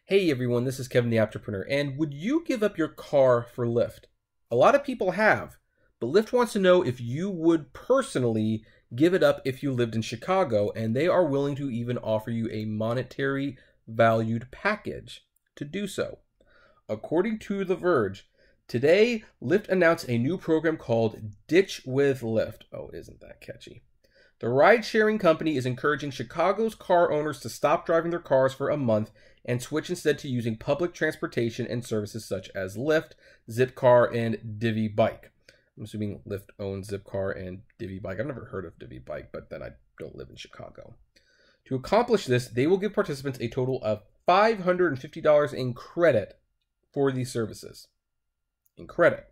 Hey everyone, this is Kevin the Apptrepreneur, and would you give up your car for Lyft? A lot of people have, but Lyft wants to know if you would personally give it up if you lived in Chicago, and they are willing to even offer you a monetary valued package to do so. According to The Verge, today Lyft announced a new program called Ditch with Lyft. Oh, isn't that catchy? The ride-sharing company is encouraging Chicago's car owners to stop driving their cars for a month and switch instead to using public transportation and services such as Lyft, Zipcar, and Divvy Bike. I'm assuming Lyft owns Zipcar and Divvy Bike. I've never heard of Divvy Bike, but then I don't live in Chicago. To accomplish this, they will give participants a total of $550 in credit for these services. In credit.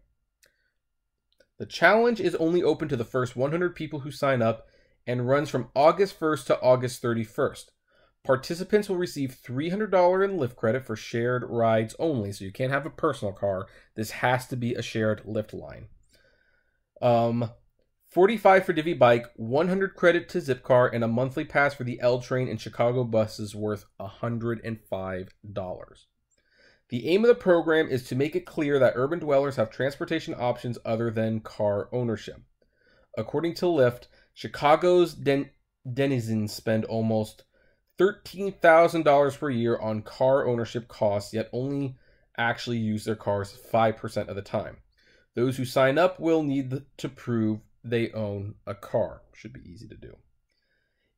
The challenge is only open to the first 100 people who sign up and runs from August 1st to August 31st. Participants will receive $300 in Lyft credit for shared rides only, so you can't have a personal car. This has to be a shared Lyft line. 45 for Divvy Bike, 100 credit to Zipcar, and a monthly pass for the L train and Chicago buses worth $105. The aim of the program is to make it clear that urban dwellers have transportation options other than car ownership. According to Lyft, Chicago's denizens spend almost $13,000 per year on car ownership costs, yet only actually use their cars 5% of the time. Those who sign up will need to prove they own a car. Should be easy to do.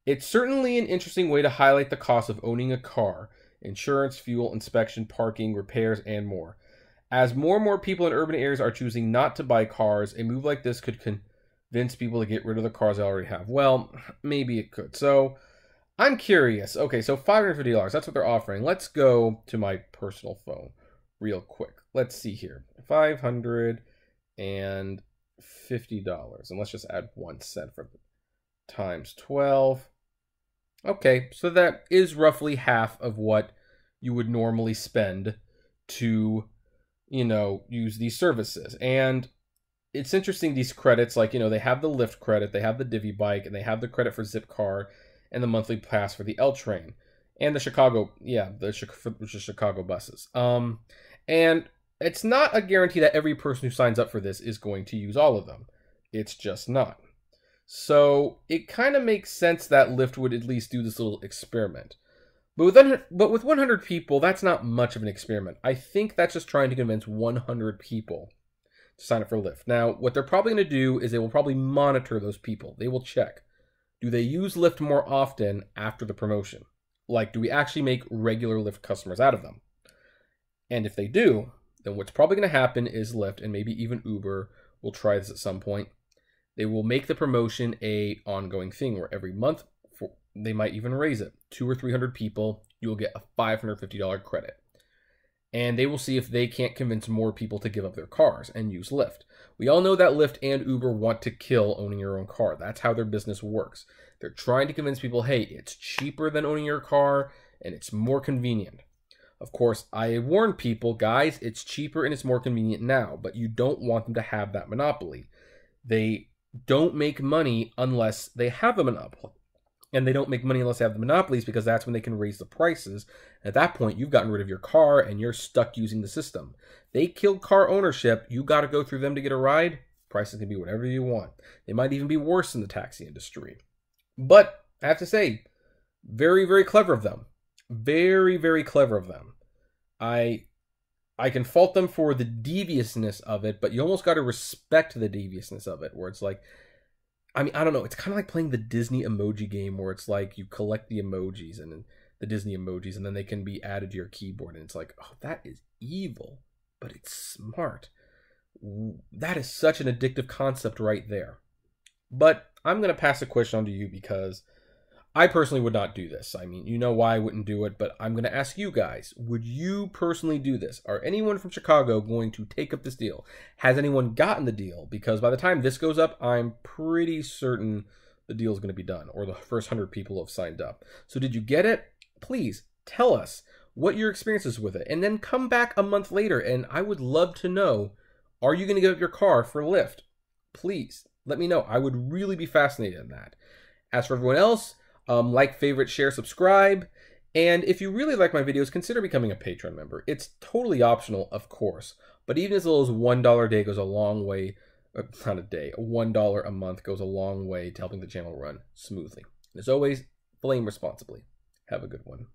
It's certainly an interesting way to highlight the cost of owning a car: insurance, fuel, inspection, parking, repairs, and more. As more and more people in urban areas are choosing not to buy cars, a move like this could convince people to get rid of the cars they already have. Well, maybe it could. So I'm curious. Okay, so $550, that's what they're offering. Let's go to my personal phone real quick. Let's see here. $550. And let's just add 1 cent for times 12. Okay, so that is roughly half of what you would normally spend to, use these services. And it's interesting, these credits, like, they have the Lyft credit, they have the Divvy Bike, and they have the credit for Zipcar, and the monthly pass for the L train, and the Chicago buses. And it's not a guarantee that every person who signs up for this is going to use all of them. It's just not. So it kind of makes sense that Lyft would at least do this little experiment. But with 100 people, that's not much of an experiment. I think that's just trying to convince 100 people to sign up for Lyft. Now, what they're probably going to do is they will probably monitor those people. They will check. Do they use Lyft more often after the promotion? Like, do we actually make regular Lyft customers out of them? And if they do, then what's probably going to happen is Lyft, and maybe even Uber will try this at some point. They will make the promotion a ongoing thing where every month, they might even raise it. 200 or 300 people, you will get a $550 credit. And they will see if they can't convince more people to give up their cars and use Lyft. We all know that Lyft and Uber want to kill owning your own car. That's how their business works. They're trying to convince people, hey, it's cheaper than owning your car and it's more convenient. Of course, I warn people, guys, it's cheaper and it's more convenient now, but you don't want them to have that monopoly. They don't make money unless they have a monopoly. And they don't make money unless they have the monopolies, because that's when they can raise the prices. At that point, you've gotten rid of your car and you're stuck using the system. They killed car ownership. You got to go through them to get a ride. Prices can be whatever you want. They might even be worse in the taxi industry. But I have to say, very, very clever of them. Very, very clever of them. I can fault them for the deviousness of it, but you almost got to respect the deviousness of it, where it's like, I don't know. It's kind of like playing the Disney emoji game, where it's like you collect the emojis and the Disney emojis, and then they can be added to your keyboard. And it's like, oh, that is evil, but it's smart. That is such an addictive concept right there. But I'm going to pass the question on to you, because I personally would not do this. You know why I wouldn't do it, but I'm going to ask you guys, would you personally do this? Are anyone from Chicago going to take up this deal? Has anyone gotten the deal? Because by the time this goes up, I'm pretty certain the deal is going to be done, or the first 100 people have signed up. So did you get it? Please tell us what your experience is with it, and then come back a month later, and I would love to know, are you going to give up your car for Lyft? Please let me know. I would really be fascinated in that. As for everyone else, like, favorite, share, subscribe, And if you really like my videos, consider becoming a Patreon member. It's totally optional, of course, but even as little as $1 a day goes a long way, not a day, $1 a month goes a long way to helping the channel run smoothly. And as always, flame responsibly. Have a good one.